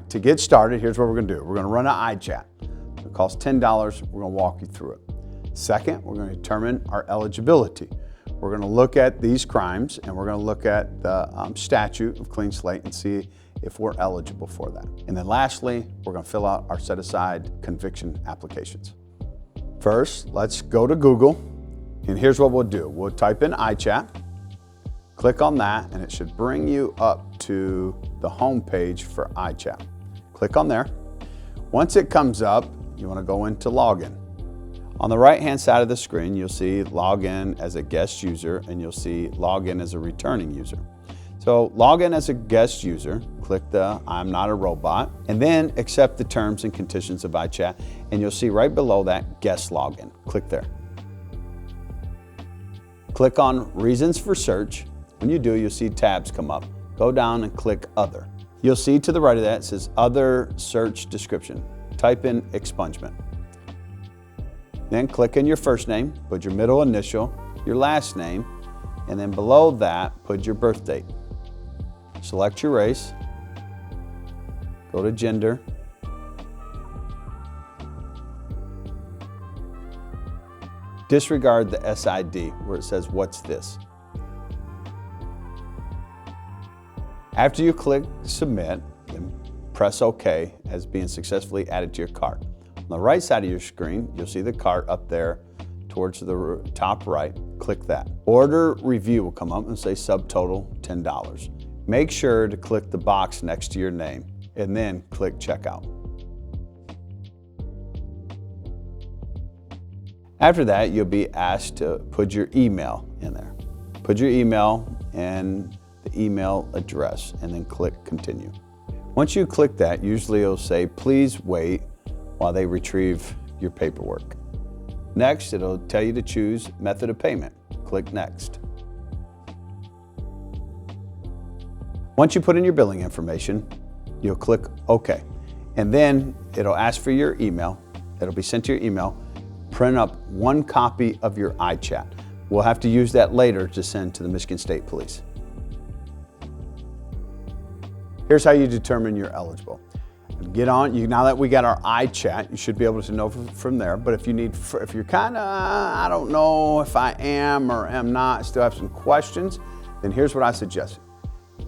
to get started, here's what we're gonna do. We're gonna run an iChat. It costs $10, we're gonna walk you through it. Second, we're gonna determine our eligibility. We're gonna look at these crimes and we're gonna look at the statute of clean slate and see if we're eligible for that. And then lastly, we're gonna fill out our set-aside conviction applications. First, let's go to Google, and here's what we'll do. We'll type in iChat, click on that, and it should bring you up to the home page for iChat. Click on there. Once it comes up, you wanna go into login. On the right-hand side of the screen, you'll see login as a guest user, and you'll see login as a returning user. So log in as a guest user, click the I'm not a robot, and then accept the terms and conditions of iChat, and you'll see right below that guest login. Click there. Click on reasons for search. When you do, you'll see tabs come up. Go down and click other. You'll see to the right of that, it says other search description. Type in expungement. Then click in your first name, put your middle initial, your last name, and then below that, put your birth date. Select your race, go to gender, disregard the SID where it says, what's this? After you click submit, then press OK as being successfully added to your cart. On the right side of your screen, you'll see the cart up there towards the top right. Click that. Order review will come up and say subtotal $10. Make sure to click the box next to your name and then click checkout. After that, you'll be asked to put your email in there. Put your email and the email address and then click continue. Once you click that, usually it'll say, please wait while they retrieve your paperwork. Next, it'll tell you to choose method of payment. Click next. Once you put in your billing information, you'll click OK. And then it'll ask for your email. It'll be sent to your email. Print up one copy of your iChat. We'll have to use that later to send to the Michigan State Police. Here's how you determine you're eligible. Get on, now that we got our iChat, you should be able to know from there. But if you're kind of, I don't know if I am or am not, still have some questions, then here's what I suggest.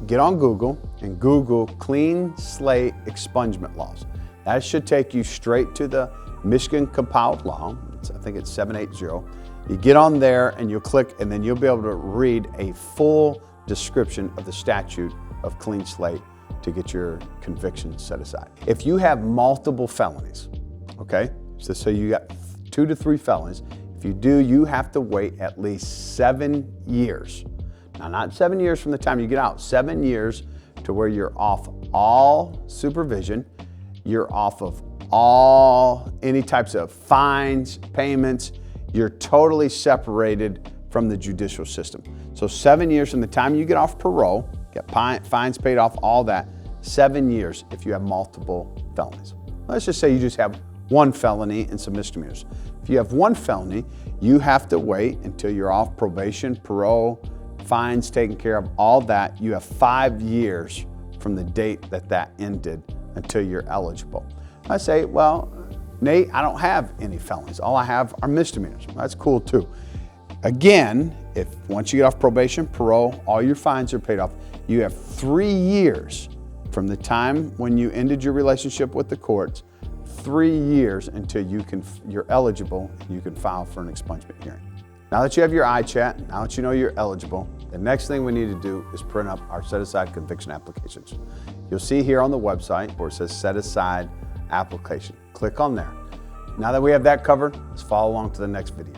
Get on Google and Google clean slate expungement laws. That should take you straight to the Michigan compiled law. I think it's 780. You get on there and you'll click, and then you'll be able to read a full description of the statute of clean slate to get your conviction set aside. If you have multiple felonies, okay, so you got 2 to 3 felonies, if you do, you have to wait at least 7 years. Now, not 7 years from the time you get out, 7 years to where you're off all supervision, you're off of any types of fines, payments, you're totally separated from the judicial system. So 7 years from the time you get off parole, get fines paid off, all that, 7 years if you have multiple felonies. Let's just say you just have 1 felony and some misdemeanors. If you have 1 felony, you have to wait until you're off probation, parole, fines taken care of, all that. You have 5 years from the date that ended until you're eligible. I say, well, Nate, I don't have any felonies. All I have are misdemeanors. That's cool too. Again, once you get off probation, parole, all your fines are paid off, you have 3 years from the time when you ended your relationship with the courts, 3 years until you're eligible and you can file for an expungement hearing. Now that you have your iChat, now that you know you're eligible, the next thing we need to do is print up our set-aside conviction applications. You'll see here on the website where it says set-aside application. Click on there. Now that we have that covered, let's follow along to the next video.